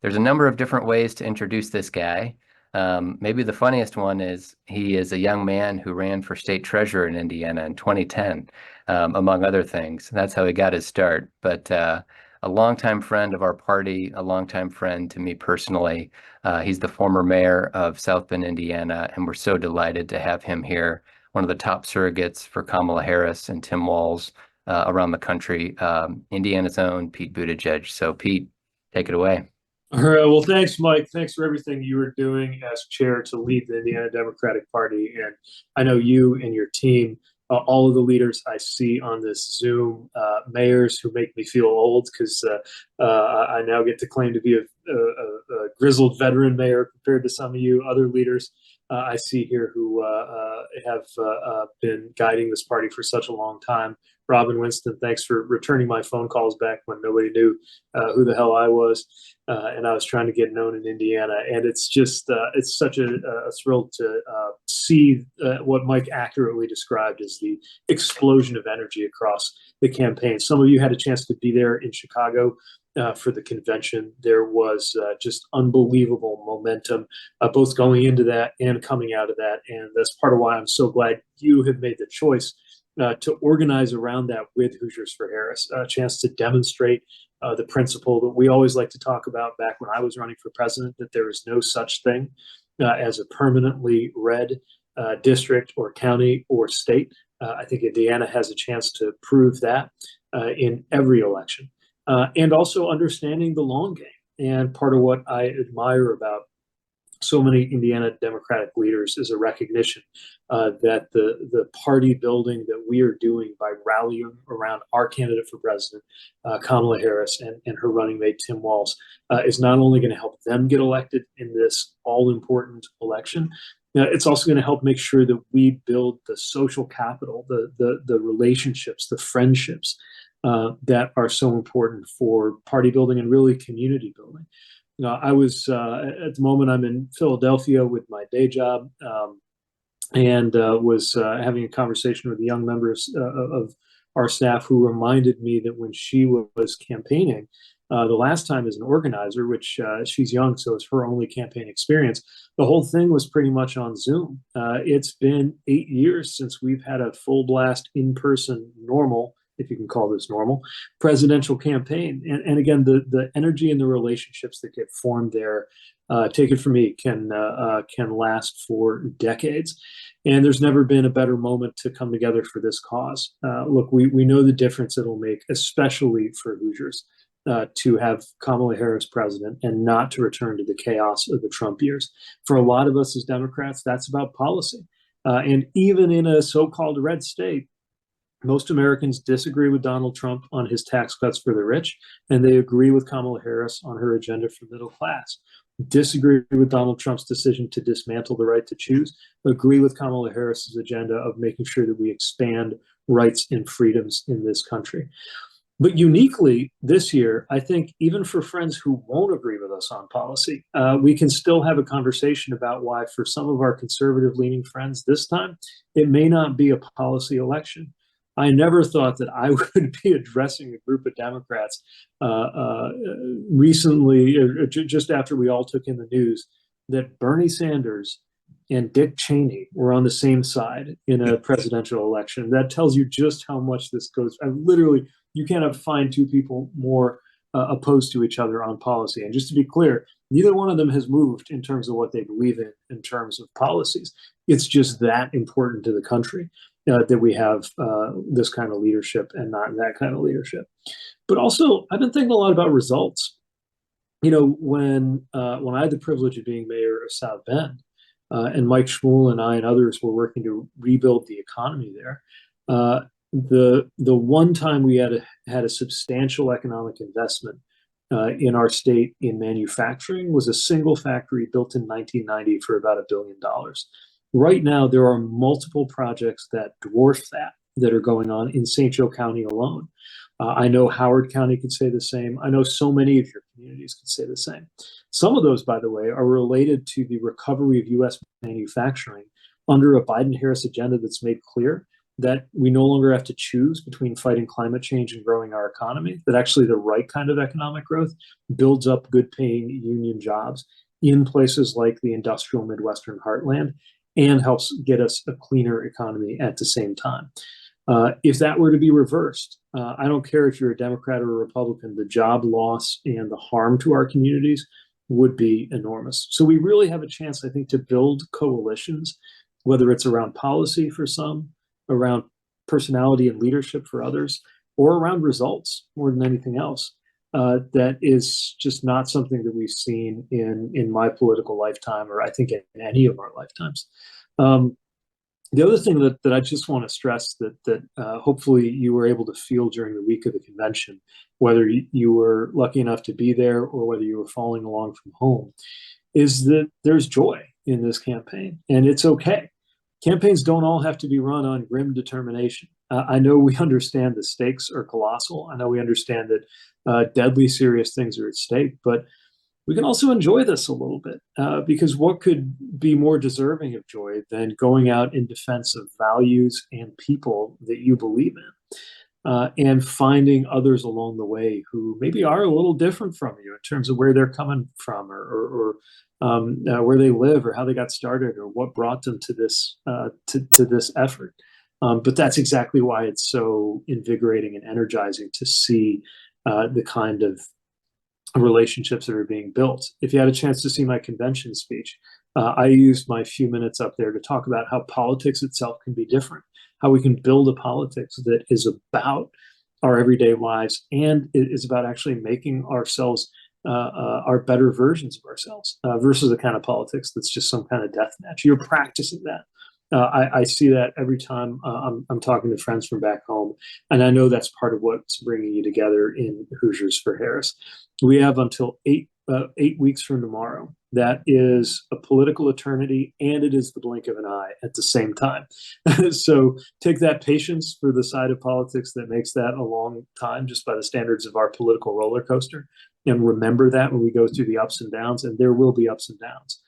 There's a number of different ways to introduce this guy. Maybe the funniest one is he is a young man who ran for state treasurer in Indiana in 2010, among other things. That's how he got his start. But a longtime friend of our party, a longtime friend to me personally. He's the former mayor of South Bend, Indiana, and we're so delighted to have him here, one of the top surrogates for Kamala Harris and Tim Walz around the country, Indiana's own Pete Buttigieg. So, Pete, take it away. All right. Well, thanks, Mike. Thanks for everything you were doing as chair to lead the Indiana Democratic Party. And I know you and your team, all of the leaders I see on this Zoom, mayors who make me feel old because I now get to claim to be a grizzled veteran mayor compared to some of you other leaders I see here who have been guiding this party for such a long time. Robin Winston, thanks for returning my phone calls back when nobody knew who the hell I was. And I was trying to get known in Indiana. And it's just, it's such a thrill to see what Mike accurately described as the explosion of energy across the campaign. Some of you had a chance to be there in Chicago for the convention. There was just unbelievable momentum, both going into that and coming out of that. And that's part of why I'm so glad you have made the choice to organize around that with Hoosiers for Harris, a chance to demonstrate the principle that we always like to talk about back when I was running for president, that there is no such thing as a permanently red district or county or state. I think Indiana has a chance to prove that in every election. And also understanding the long game. And part of what I admire about so many Indiana Democratic leaders is a recognition that the party building that we are doing by rallying around our candidate for president, Kamala Harris, and her running mate, Tim Walz, is not only going to help them get elected in this all-important election, it's also going to help make sure that we build the social capital, the relationships, the friendships that are so important for party building and really community building. I was at the moment I'm in Philadelphia with my day job, and was having a conversation with a young member of our staff who reminded me that when she was campaigning the last time as an organizer, which she's young, so it's her only campaign experience, the whole thing was pretty much on Zoom. It's been 8 years since we've had a full blast in-person normal, if you can call this normal, presidential campaign. And again, the energy and the relationships that get formed there, take it from me, can last for decades. And there's never been a better moment to come together for this cause. Look, we know the difference it'll make, especially for Hoosiers, to have Kamala Harris president and not to return to the chaos of the Trump years. For a lot of us as Democrats, that's about policy. And even in a so-called red state, most Americans disagree with Donald Trump on his tax cuts for the rich, and they agree with Kamala Harris on her agenda for middle class. Disagree with Donald Trump's decision to dismantle the right to choose, agree with Kamala Harris's agenda of making sure that we expand rights and freedoms in this country. But uniquely this year, I think even for friends who won't agree with us on policy, we can still have a conversation about why for some of our conservative leaning friends this time, it may not be a policy election. I never thought that I would be addressing a group of Democrats recently, just after we all took in the news that Bernie Sanders and Dick Cheney were on the same side in a presidential election. That tells you just how much this goes. Literally, you can't find two people more opposed to each other on policy. And just to be clear, neither one of them has moved in terms of what they believe in terms of policies. It's just that important to the country that we have this kind of leadership and not that kind of leadership. But also, I've been thinking a lot about results. You know, when I had the privilege of being mayor of South Bend, and Mike Schmuel and I and others were working to rebuild the economy there, the one time we had a substantial economic investment in our state in manufacturing was a single factory built in 1990 for about $1 billion. Right now, there are multiple projects that dwarf that are going on in St. Joe County alone. I know Howard County could say the same. I know so many of your communities could say the same. Some of those, by the way, are related to the recovery of U.S. manufacturing under a Biden-Harris agenda that's made clear that we no longer have to choose between fighting climate change and growing our economy, that actually the right kind of economic growth builds up good paying union jobs in places like the industrial Midwestern heartland and helps get us a cleaner economy at the same time. If that were to be reversed, I don't care if you're a Democrat or a Republican, the job loss and the harm to our communities would be enormous. So we really have a chance, I think, to build coalitions, whether it's around policy for some, around personality and leadership for others, or around results more than anything else. That is just not something that we've seen in my political lifetime, or I think in any of our lifetimes. The other thing that I just want to stress that hopefully you were able to feel during the week of the convention, whether you were lucky enough to be there or whether you were following along from home, is that there's joy in this campaign, and it's okay. Campaigns don't all have to be run on grim determination. I know we understand the stakes are colossal. I know we understand that deadly serious things are at stake, but we can also enjoy this a little bit because what could be more deserving of joy than going out in defense of values and people that you believe in and finding others along the way who maybe are a little different from you in terms of where they're coming from or where they live or how they got started or what brought them to this to this effort. But that's exactly why it's so invigorating and energizing to see the kind of relationships that are being built. If you had a chance to see my convention speech, I used my few minutes up there to talk about how politics itself can be different, how we can build a politics that is about our everyday lives and is about actually making ourselves our better versions of ourselves versus a kind of politics that's just some kind of death match. You're practicing that. I see that every time I'm talking to friends from back home, and I know that's part of what's bringing you together in Hoosiers for Harris. We have until 8 weeks from tomorrow. That is a political eternity, and it is the blink of an eye at the same time. So take that patience for the side of politics that makes that a long time, just by the standards of our political roller coaster, and remember that when we go through the ups and downs, and there will be ups and downs.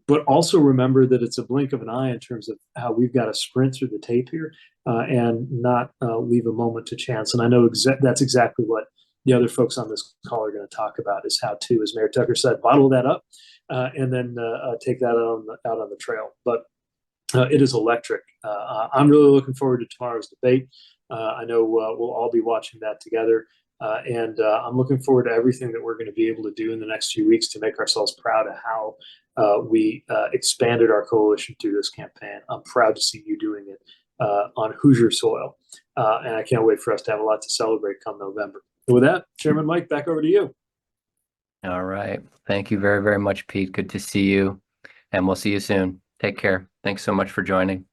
But also remember that it's a blink of an eye in terms of how we've got to sprint through the tape here and not leave a moment to chance. And I know that's exactly what the other folks on this call are going to talk about, is how to, as Mayor Tucker said, bottle that up and then take that out on the trail. But it is electric. I'm really looking forward to tomorrow's debate. I know we'll all be watching that together. And I'm looking forward to everything that we're going to be able to do in the next few weeks to make ourselves proud of how we expanded our coalition through this campaign. I'm proud to see you doing it on Hoosier soil. And I can't wait for us to have a lot to celebrate come November. And with that, Chairman Mike, back over to you. All right. Thank you very, very much, Pete. Good to see you. And we'll see you soon. Take care. Thanks so much for joining.